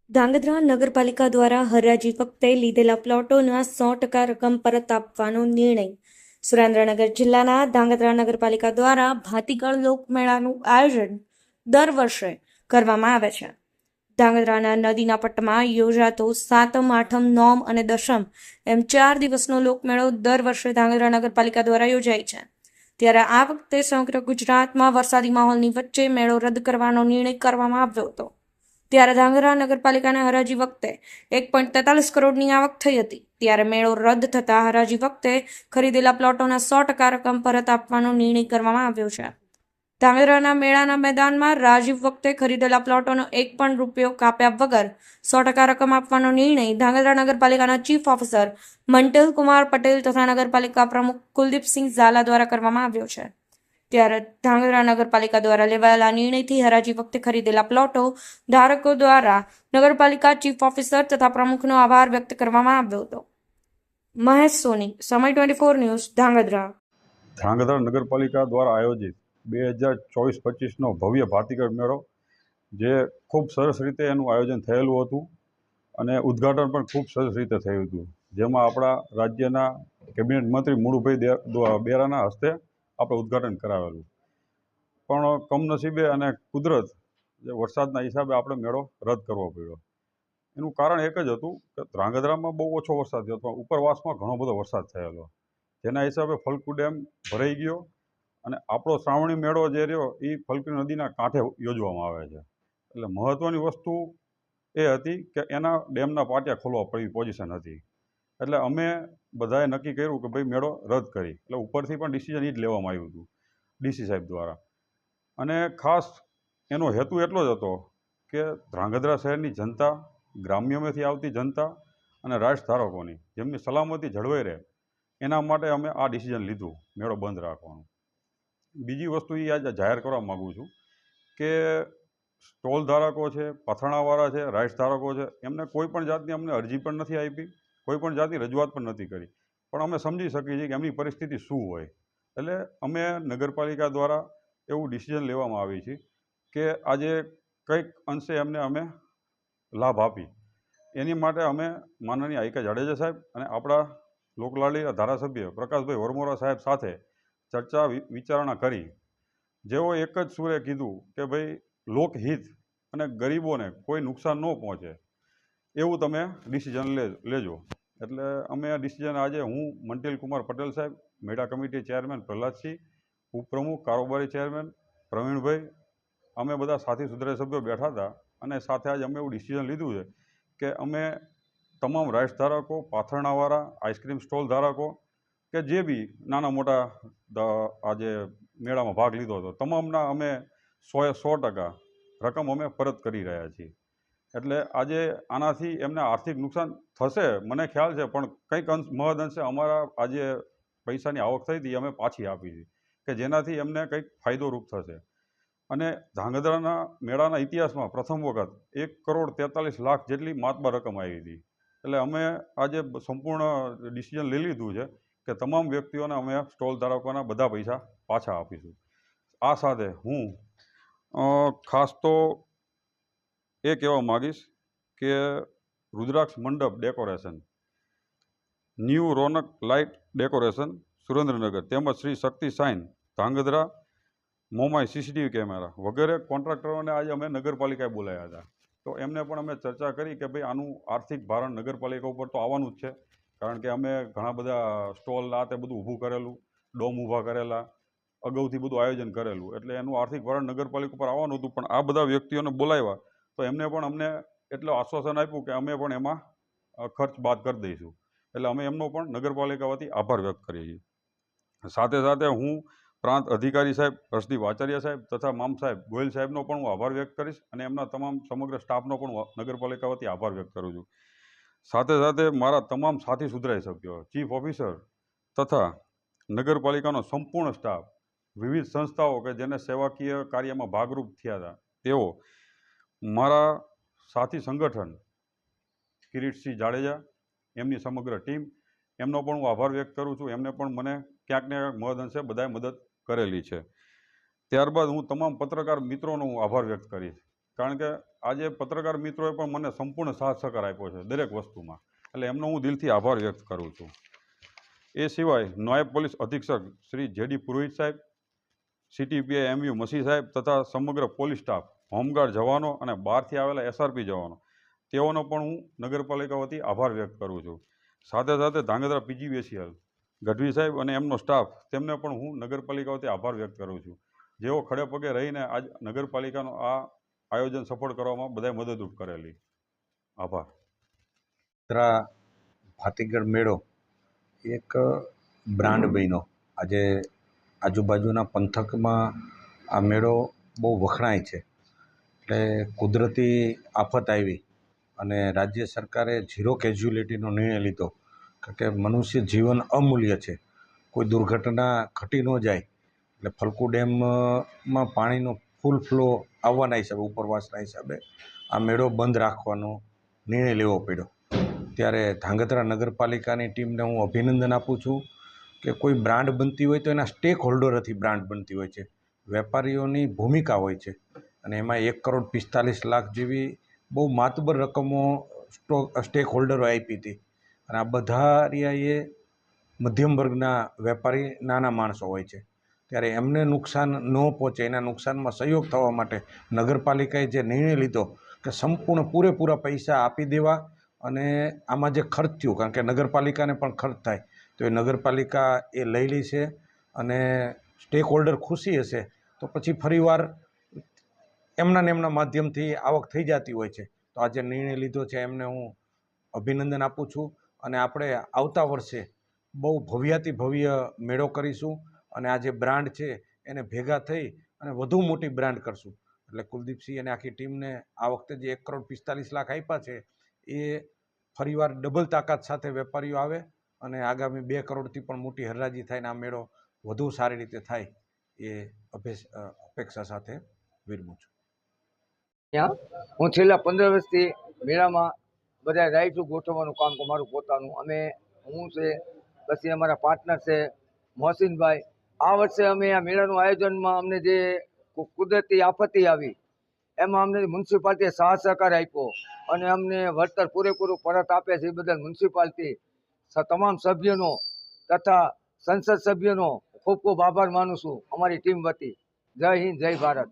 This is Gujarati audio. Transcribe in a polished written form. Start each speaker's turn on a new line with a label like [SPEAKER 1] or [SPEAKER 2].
[SPEAKER 1] ધાંગધ્રા નગરપાલિકા દ્વારા હરાજી વખતે લીધેલા પ્લોટોના 100% રકમ પરત આપવાનો નિર્ણય. સુરેન્દ્રનગર જિલ્લાના ધાંગધ્રા નગરપાલિકા દ્વારા ભાતીગળ લોકમેળાનું આયોજન દર વર્ષે કરવામાં આવે છે. ધાંગધ્રાના નદીના પટ્ટમાં યોજાતો સાતમ, આઠમ, નોમ અને દશમ એમ 4 દિવસનો લોકમેળો દર વર્ષે ધાંગધ્રા નગરપાલિકા દ્વારા યોજાય છે. ત્યારે આ વખતે સમગ્ર ગુજરાતમાં વરસાદી માહોલની વચ્ચે મેળો રદ કરવાનો નિર્ણય કરવામાં આવ્યો હતો. ત્યારે ધાંગધ્રા નગરપાલિકાના હરાજી વખતે 1.43 કરોડની આવક થઈ હતી. ત્યારે મેળો રદ થતા હરાજી વખતે ખરીદેલા પ્લોટોના 100% રકમ પરત આપવાનો નિર્ણય કરવામાં આવ્યો છે. ધાંગધ્રાના મેળાના મેદાનમાં રાજીવ વખતે ખરીદેલા પ્લોટોનો 1 પણ રૂપિયો કાપ્યા વગર 100% રકમ આપવાનો નિર્ણય ધાંગધ્રા નગરપાલિકાના ચીફ ઓફિસર મંટેલ કુમાર પટેલ તથા નગરપાલિકા પ્રમુખ કુલદીપસિંહ ઝાલા દ્વારા કરવામાં આવ્યો છે. ત્યારે ધાંગધ્રા નગરપાલિકા દ્વારા લેવાયેલા નિર્ણયથી હરાજી વખતે ખરીદેલા પ્લોટો ધારકો દ્વારા નગરપાલિકા ચીફ ઓફિસર તથા પ્રમુખનો આભાર વ્યક્ત કરવામાં આવ્યો હતો. મહેશ સોની, સમય 24 ન્યૂઝ, ધાંગધ્રા.
[SPEAKER 2] ધ્રાંગધ્રા નગરપાલિકા દ્વારા આયોજિત 2024-25નો ભવ્ય ભાતીગળ મેળો, જે ખૂબ સરસ રીતે એનું આયોજન થયેલું હતું અને ઉદ્ઘાટન પણ ખૂબ સરસ રીતે થયું હતું, જેમાં આપણા રાજ્યના કેબિનેટ મંત્રી મુળુભાઈ બેરાના હસ્તે આપણે ઉદ્ઘાટન કરાવેલું. પણ કમનસીબે અને કુદરત વરસાદના હિસાબે આપણે મેળો રદ કરવો પડ્યો. એનું કારણ એક જ હતું કે ધ્રાંગધ્રામાં બહુ ઓછો વરસાદ થયો હતો, ઉપરવાસમાં ઘણો બધો વરસાદ થયેલો, જેના હિસાબે ફલકુ ડેમ ભરાઈ ગયો અને આપણો શ્રાવણી મેળો જે રહ્યો એ ફલકુ નદીના કાંઠે યોજવામાં આવે છે. એટલે મહત્ત્વની વસ્તુ એ હતી કે એના ડેમના પાટિયા ખોલવા પડવી પોઝિશન હતી. એટલે અમે બધાએ નક્કી કર્યું કે ભાઈ મેળો રદ કરી. એટલે ઉપરથી પણ ડિસિઝન એ જ લેવામાં આવ્યું હતું ડીસી સાહેબ દ્વારા. અને ખાસ એનો હેતુ એટલો જ હતો કે ધ્રાંગધ્રા શહેરની જનતા, ગ્રામ્યમાંથી આવતી જનતા અને રાજધારકોની જેમની સલામતી જળવાઈ રહે એના માટે અમે આ ડિસિઝન લીધું મેળો બંધ રાખવાનું. બીજી વસ્તુ એ આજે જાહેર કરવા માગું છું કે સ્ટોલ ધારકો છે, પથાણાવાળા છે, રાઇટ્સ ધારકો છે, એમને કોઈ પણ જાતની અમને અરજી પણ નથી આપી, કોઈ પણ જાતની રજૂઆત પણ નથી કરી, પણ અમે સમજી શકીએ છીએ કે એમની પરિસ્થિતિ શું હોય. એટલે અમે નગરપાલિકા દ્વારા એવું ડિસિઝન લેવામાં આવી છે કે આજે કંઈક અંશે એમને અમે લાભ આપી. એની માટે અમે માનનીય આઈકે જાડેજા સાહેબ અને આપણા લોકલાડીના ધારાસભ્ય પ્રકાશભાઈ વરમોરા સાહેબ સાથે ચર્ચા વિચારણા કરી. જેઓ એક જ સુરે કીધું કે ભાઈ લોકહિત અને ગરીબોને કોઈ નુકસાન ન પહોંચે એવું તમે ડિસિઝન લેજો. એટલે અમે આ ડિસિઝન આજે હું મંટેલ કુમાર પટેલ સાહેબ, મેળા કમિટી ચેરમેન પ્રહલાદસિંહ, ઉપપ્રમુખ કારોબારી ચેરમેન પ્રવીણભાઈ, અમે બધા સાથી સુધારા સભ્યો બેઠા હતા અને સાથે આજે અમે એવું ડિસિઝન લીધું છે કે અમે તમામ રાઇટ્સ ધારકો, પાથરણાવાળા, આઈસ્ક્રીમ સ્ટોલ ધારકો કે જે બી નાના મોટા આજે મેળામાં ભાગ લીધો હતો તમામના અમે 100% રકમ અમે પરત કરી રહ્યા છીએ. એટલે આજે આનાથી એમને આર્થિક નુકસાન થશે મને ખ્યાલ છે, પણ કંઈક મહદ અંશે અમારા આજે પૈસાની આવક થઈ હતી અમે પાછી આપી છે કે જેનાથી એમને કંઈક ફાયદોરૂપ થશે. અને ધ્રાંગધ્રાના મેળાના ઇતિહાસમાં પ્રથમ વખત 1,43,00,000 જેટલી માતબર રકમ આવી હતી. એટલે અમે આજે સંપૂર્ણ ડિસિઝન લઈ લીધું છે કે તમામ વ્યક્તિઓને અમે સ્ટોલ ધારકોના બધા પૈસા પાછા આપીશું. આ સાથે હું ખાસ તો એ કહેવા માગીશ કે Rudraksh Mandap decoration, new Raunak light decoration Surendranagar તેમજ Shri Shakti sign Dhrangadhra, Momai CCTV camera વગેરે કોન્ટ્રાક્ટરોને આજે અમે નગરપાલિકાએ બોલાવ્યા હતા. તો એમને પણ અમે ચર્ચા કરી કે ભાઈ આનું આર્થિક ભારણ નગરપાલિકા ઉપર તો આવવાનું જ છે, કારણ કે અમે ઘણા બધા સ્ટોલ આ તે બધું ઊભું કરેલું, ડોમ ઊભા કરેલા, અગાઉથી બધું આયોજન કરેલું, એટલે એનું આર્થિક ભારણ નગરપાલિકા ઉપર આવવાનું હતું. પણ આ બધા વ્યક્તિઓને બોલાવ્યા તો એમને પણ અમને એટલું આશ્વાસન આપ્યું કે અમે પણ એમાં ખર્ચ બાદ કરી દઈશું. એટલે અમે એમનો પણ નગરપાલિકા વતી આભાર વ્યક્ત કરીએ છીએ. સાથે સાથે હું પ્રાંત અધિકારી સાહેબ હર્ષદીપ આચાર્ય સાહેબ તથા મામ સાહેબ ગોયલ સાહેબનો પણ હું આભાર વ્યક્ત કરીશ અને એમના તમામ સમગ્ર સ્ટાફનો પણ નગરપાલિકા વતી આભાર વ્યક્ત કરું છું. સાથે સાથે મારા તમામ સાથી સુધરાઈ સભ્યો, ચીફ ઓફિસર તથા નગરપાલિકાનો સંપૂર્ણ સ્ટાફ, વિવિધ સંસ્થાઓ કે જેને સેવાકીય કાર્યમાં ભાગરૂપ થયા હતા તેઓ, મારા સાથી સંગઠન કિરીટસિંહ જાડેજા, એમની સમગ્ર ટીમ, એમનો પણ હું આભાર વ્યક્ત કરું છું. એમને પણ મને ક્યાંક ને ક્યાંક મહદ અંશે બધાએ મદદ કરેલી છે. ત્યારબાદ હું તમામ પત્રકાર મિત્રોનો હું આભાર વ્યક્ત કરીશ કારણ કે આજે પત્રકાર મિત્રોએ પણ મને સંપૂર્ણ સાથ સહકાર આપ્યો છે દરેક વસ્તુમાં, એટલે એમનો હું દિલથી આભાર વ્યક્ત કરું છું. એ સિવાય નાયબ પોલીસ અધિક્ષક શ્રી જેડી પુરોહિત સાહેબ, CTPI MU મસી સાહેબ તથા સમગ્ર પોલીસ સ્ટાફ, હોમગાર્ડ જવાનો અને બહારથી આવેલા SRP જવાનો, તેઓનો પણ હું નગરપાલિકા વતી આભાર વ્યક્ત કરું છું. સાથે સાથે ધાંગધ્રા PGBCL ગઢવી સાહેબ અને એમનો સ્ટાફ, તેમને પણ હું નગરપાલિકા વતી આભાર વ્યક્ત કરું છું, જેઓ ખડે પગે રહીને આજ નગરપાલિકાનું આ આયોજન સફળ કરવામાં બધાએ મદદરૂપ કરેલી. આભાર.
[SPEAKER 3] ભાતીગળ મેળો એક બ્રાન્ડ બન્યો. આજે આજુબાજુના પંથકમાં આ મેળો બહુ વખણાય છે. એટલે કુદરતી આફત આવી અને રાજ્ય સરકારે ઝીરો કેઝ્યુલિટીનો નિર્ણય લીધો, કારણ કે મનુષ્ય જીવન અમૂલ્ય છે. કોઈ દુર્ઘટના ઘટી ન જાય એટલે ફલકુ ડેમમાં પાણીનો ફૂલ ફ્લો આવવાના હિસાબે, ઉપરવાસના હિસાબે આ મેળો બંધ રાખવાનો નિર્ણય લેવો પડ્યો. ત્યારે ધાંગધ્રા નગરપાલિકાની ટીમને હું અભિનંદન આપું છું કે કોઈ બ્રાન્ડ બનતી હોય તો એના સ્ટેક હોલ્ડરોથી બ્રાન્ડ બનતી હોય છે, વેપારીઓની ભૂમિકા હોય છે. અને એમાં 1,45,00,000 જેવી બહુ માતબર રકમો સ્ટેક હોલ્ડરો આપી હતી. અને આ બધા એ મધ્યમ વર્ગના વેપારી નાના માણસો હોય છે. ત્યારે એમને નુકસાન ન પહોંચે, એના નુકસાનમાં સહયોગ થવા માટે નગરપાલિકાએ જે નિર્ણય લીધો કે સંપૂર્ણ પૂરેપૂરા પૈસા આપી દેવા, અને આમાં જે ખર્ચ થયું, કારણ કે નગરપાલિકાને પણ ખર્ચ થાય, તો એ નગરપાલિકા એ લઈ લે છે. અને સ્ટેક હોલ્ડર ખુશી હશે તો પછી ફરીવાર એમના માધ્યમથી આવક થઈ જતી હોય છે. તો આ જે નિર્ણય લીધો છે એમને હું અભિનંદન આપું છું. અને આપણે આવતા વર્ષે બહુ ભવ્યાતિ ભવ્ય મેળો કરીશું અને આ જે બ્રાન્ડ છે એને ભેગા થઈ અને વધુ મોટી બ્રાન્ડ કરશું. એટલે કુલદીપસિંહ અને આખી ટીમને આ વખતે જે 1,45,00,000 આપ્યા છે એ ફરીવાર ડબલ તાકાત સાથે વેપારીઓ આવે અને આગામી 2 કરોડથી પણ મોટી હરાજી થાય ને આ મેળો વધુ સારી રીતે થાય એ અપેક્ષા સાથે વિરમું છું.
[SPEAKER 4] હું છેલ્લા 15 વર્ષથી મેળામાં બધા રાઇડ્સ ગોઠવવાનું કામ મારું પોતાનું, અમે હું છે, પછી અમારા પાર્ટનર છે મોહસિનભાઈ. આ વર્ષે અમે આ મેળાનું આયોજનમાં અમને જે કુદરતી આફતી આવી એમાં અમને મ્યુનિસિપાલિટીએ સાથ સહકાર આપ્યો અને અમને વળતર પૂરેપૂરું પરત આપે છે. એ બદલ મ્યુનિસિપાલિટી તમામ સભ્યોનો તથા સંસદ સભ્યોનો ખૂબ ખૂબ આભાર માનું છું અમારી ટીમ વતી. જય હિન્દ, જય ભારત.